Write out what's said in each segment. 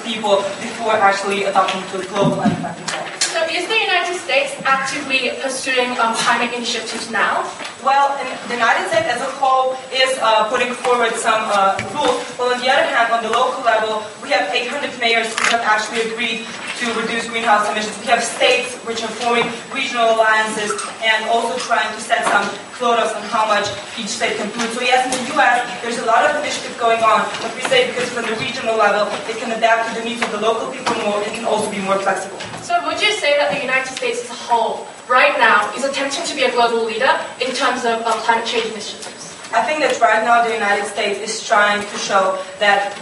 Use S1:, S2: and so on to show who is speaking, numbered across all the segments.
S1: people before actually adopting to global unemployment law.
S2: So is the United States actively pursuing climate initiatives now?
S1: Well, the United States as a whole is putting forward some rules, but on the other hand, on the local level, we have 800 mayors who have actually agreed to reduce greenhouse emissions. We have states which are forming regional alliances and also trying to set some quotas on how much each state can pollute. So yes, in the US, there's a lot of initiative going on, but we say because from the regional level, it can adapt to the needs of the local people more, it can also be more flexible.
S2: So would you say that the United States as a whole, right now, is attempting to be a global leader in terms of climate change initiatives?
S1: I think that right now the United States is trying to show that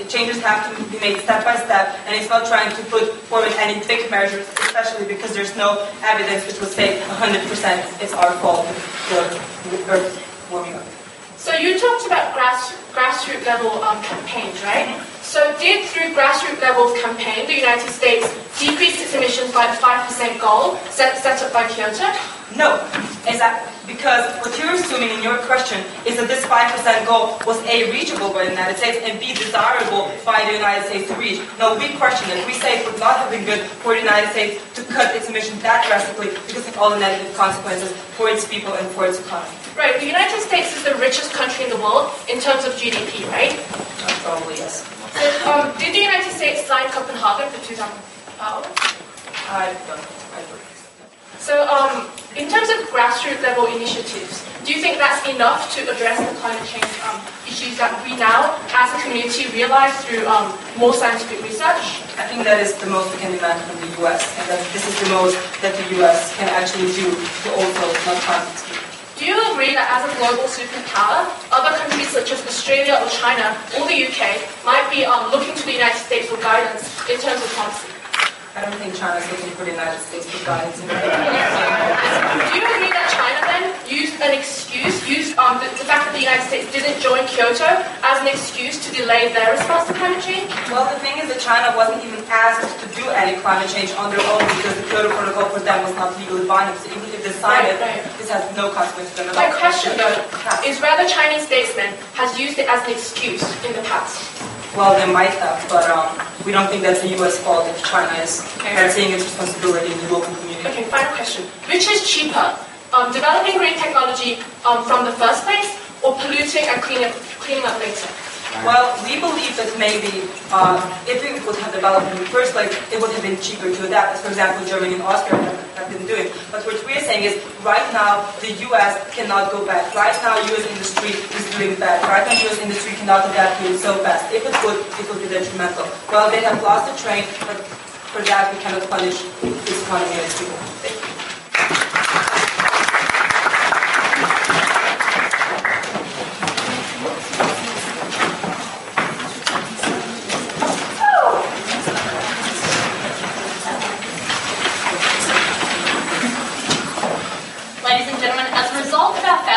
S1: changes have to be made step by step, and it's not trying to put forward any big measures, especially because there's no evidence which will say 100% it's our fault for Earth warming up.
S2: So you talked about grassroots level campaigns, right? So did, through grassroots level campaign, the United States decrease its emissions by the 5% goal set up by Kyoto?
S1: No, because what you're assuming in your question is that this 5% goal was A, reachable by the United States, and B, desirable by the United States to reach. No, we question it. We say it would not have been good for the United States to cut its emissions that drastically because of all the negative consequences for its people and for its economy.
S2: Right, the United States is the richest country in the world in terms of GDP, right?
S1: Probably, yes.
S2: So, did the United States sign Copenhagen for 2012?
S1: I don't know.
S2: So, in terms of grassroots level initiatives, do you think that's enough to address the climate change issues that we now, as a community, realize through more scientific research?
S1: I think that is the most we can demand from the US, and that this is the most that the US can actually do to also not climate change.
S2: Do you agree that as a global superpower, other countries such as Australia or China or the UK might be looking to the United States for guidance in terms of policy?
S1: I don't think China is looking for the United States for guidance.
S2: Do you agree that China then used an excuse, the fact that the United States didn't join Kyoto as an excuse to delay their response to climate change?
S1: Well, the thing is that China wasn't even asked to do any climate change on their own because the Kyoto Protocol for them was not legally binding. So even if they signed it, this has no consequence for them at all.
S2: My question though is whether Chinese statesmen has used it as an excuse in the past.
S1: Well, they might have, but we don't think that's the U.S. fault if China is not seeing its responsibility in the local community.
S2: Okay, final question. Which is cheaper, developing green technology from the first place or polluting and cleaning up later?
S1: Well, we believe that maybe if we would have developed in the first place, it would have been cheaper to adapt, as for example Germany and Austria have been doing. But what we're saying is, right now, the U.S. cannot go back. Right now, U.S. industry is doing bad. Right now, U.S. industry cannot adapt to it so fast. If it would be detrimental. Well, they have lost the train, but for that, we cannot punish this economy and its people. Thank you.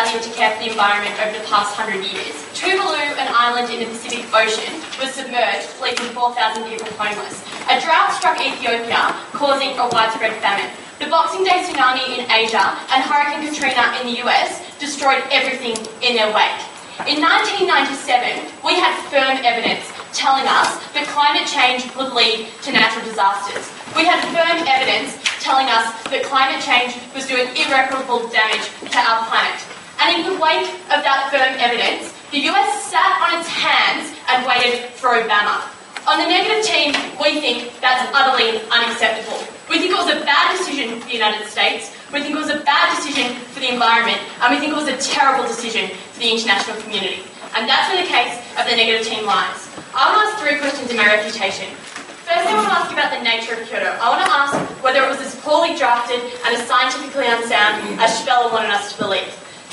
S3: To care for the environment over the past 100 years. Tuvalu, an island in the Pacific Ocean, was submerged, leaving 4,000 people homeless. A drought struck Ethiopia, causing a widespread famine. The Boxing Day tsunami in Asia and Hurricane Katrina in the US destroyed everything in their wake. In 1997, we had firm evidence telling us that climate change would lead to natural disasters. We had firm evidence telling us that climate change was doing irreparable damage to our planet. And in the wake of that firm evidence, the US sat on its hands and waited for Obama. On the negative team, we think that's utterly unacceptable. We think it was a bad decision for the United States, we think it was a bad decision for the environment, and we think it was a terrible decision for the international community. And that's where the case of the negative team lies. I want to ask 3 questions in my refutation. Firstly, I want to ask you about the nature of Kyoto. I want to ask whether it was as poorly drafted and as scientifically unsound as Speller wanted us to believe.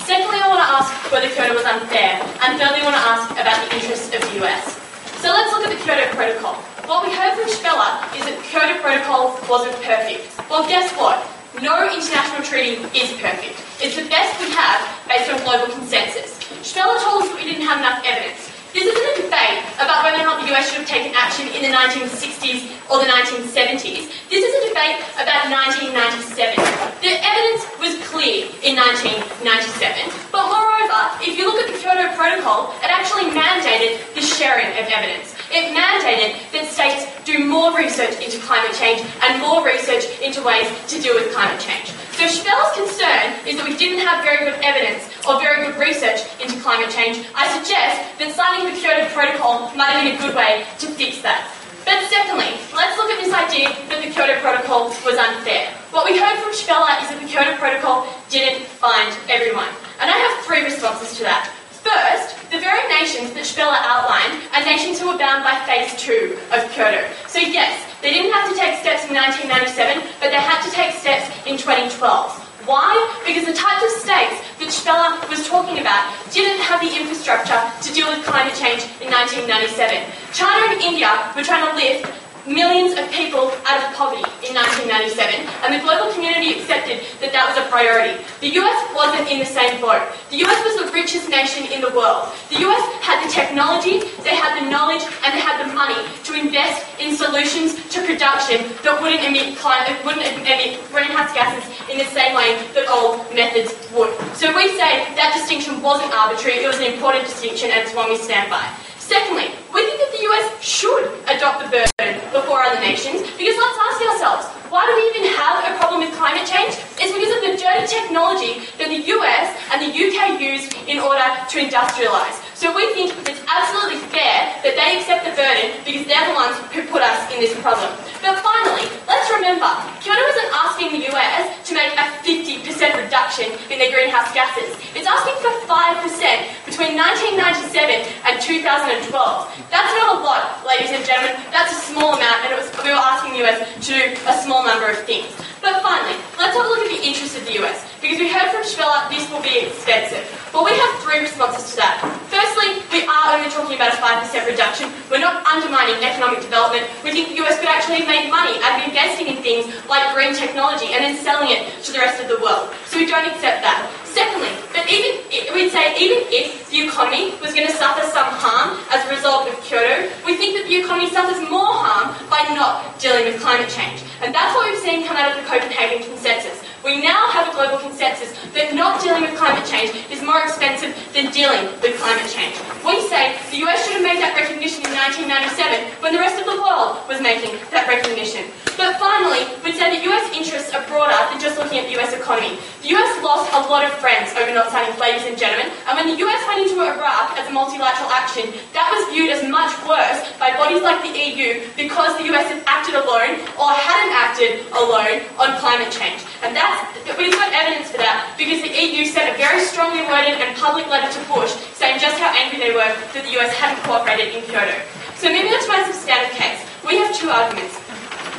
S3: Secondly, I want to ask whether Kyoto was unfair. And thirdly, I want to ask about the interests of the US. So let's look at the Kyoto Protocol. What we heard from Speller is that the Kyoto Protocol wasn't perfect. Well, guess what? No international treaty is perfect. It's the best we have based on global consensus. Speller told us that we didn't have enough evidence. This isn't a debate about whether or not the US should have taken action in the 1960s or the 1970s. This is a debate about 1997. The evidence was clear in 1997, but moreover, if you look at the Kyoto Protocol, it actually mandated the sharing of evidence. It mandated that state more research into climate change and more research into ways to deal with climate change. So if Spella's concern is that we didn't have very good evidence or very good research into climate change, I suggest that signing the Kyoto Protocol might have been a good way to fix that. But secondly, let's look at this idea that the Kyoto Protocol was unfair. What we heard from Spella is that the Kyoto Protocol didn't find everyone. And I have three responses to that. First, the very nations that Spella outlined are nations who were bound by phase 2 of Kyoto. So yes, they didn't have to take steps in 1997, but they had to take steps in 2012. Why? Because the types of states that Spella was talking about didn't have the infrastructure to deal with climate change in 1997. China and India were trying to lift millions of people out of poverty in 1997, and the global community accepted that that was a priority. The US wasn't in the same boat. The US was the richest nation in the world. The US had the technology, they had the knowledge, and they had the money to invest in solutions to production that wouldn't emit greenhouse gases in the same way that old methods would. So we say that distinction wasn't arbitrary, it was an important distinction, and it's one we stand by. Secondly, we think that the US should adopt the burden before other nations, because let's ask ourselves, why do we even have a problem with climate change? It's because of the dirty technology that the US and the UK used in order to industrialise. So we think it's absolutely fair that they accept the burden because they're the ones who put us in this problem. But finally, let's remember, Kyoto isn't asking the US to make a 50% reduction in their greenhouse gases. It's asking for 5% between 1997 and 2012. That's not a lot, ladies and gentlemen. That's a small amount, and we were asking the US to do a small number of things. But finally, let's have a look at the interests of the US, because we heard from Spella this will be expensive. Well, we have three responses to that. Firstly, we are only talking about a 5% reduction. We're not undermining economic development. We think the US could actually make money out of investing in things like green technology and then selling it to the rest of the world. So we don't accept that. Secondly, we'd say even if the economy was going to suffer some harm as a result of Kyoto, we think that the economy suffers more harm by not dealing with climate change. And that's what we've seen come out of the Copenhagen Consensus. We now have a global consensus that not dealing with climate change is more expensive than dealing with climate change. We say the US should have made that recognition in 1997 when the rest of the world was making that recognition. But finally, we'd say that US interests are broader than just looking at the US economy. The US lost a lot of friends over not signing, ladies and gentlemen, and when the US went into Iraq as a multilateral action, that was viewed as much worse by bodies like the EU because the US had acted alone or hadn't acted alone on climate change. And we've got evidence for that because the EU sent a very strongly worded and public letter to Bush saying just how angry they were that the US hadn't cooperated in Kyoto. So moving on to my substantive case, we have two arguments.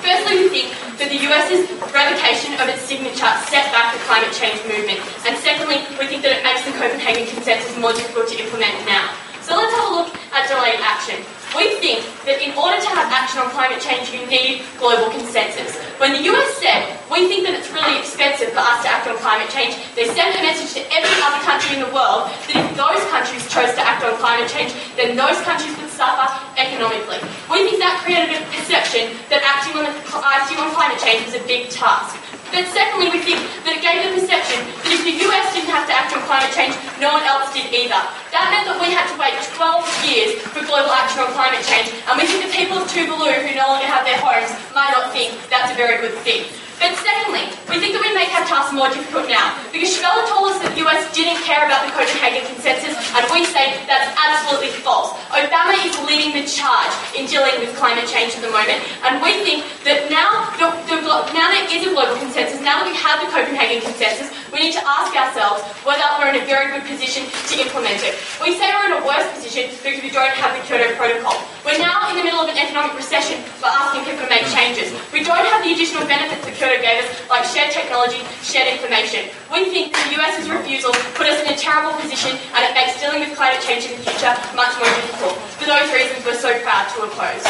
S3: Firstly, we think that the US's revocation of its signature set back the climate change movement. And secondly, we think that it makes the Copenhagen Consensus more difficult to implement now. So let's have a look at delayed action. We think that in order to have action on climate change, you need global consensus. When the US said, we think that it's really expensive for us to act on climate change, they sent a message to every other country in the world that if those countries chose to act on climate change, then those countries would suffer economically. We think that created a perception that acting on climate change was a big task. But secondly, we think that it gave the perception that if the US didn't have to act on climate change, no one else did either. That meant that we had to wait 12 years for global action on climate change, and we think the people of Tuvalu who no longer have their homes might not think that's a very good thing. But secondly, we think that we make our task more difficult now, because Spella told us that the US didn't care about the Copenhagen Consensus, and we say that's absolutely false. Obama is leading the charge in dealing with climate change at the moment, and we think that now there is a global consensus, now that we have the Copenhagen Consensus, we need to ask ourselves whether we're in a very good position to implement it. We say we're in a worse position because we don't have the Kyoto Protocol. We're now in the middle of an economic recession for asking people to make changes. We don't have the additional benefits that Kyoto gave us, like shared technology, shared information. We think that the US's refusal put us in a terrible position, and it makes dealing with climate change in the future much more difficult. For those reasons, we're so proud to oppose.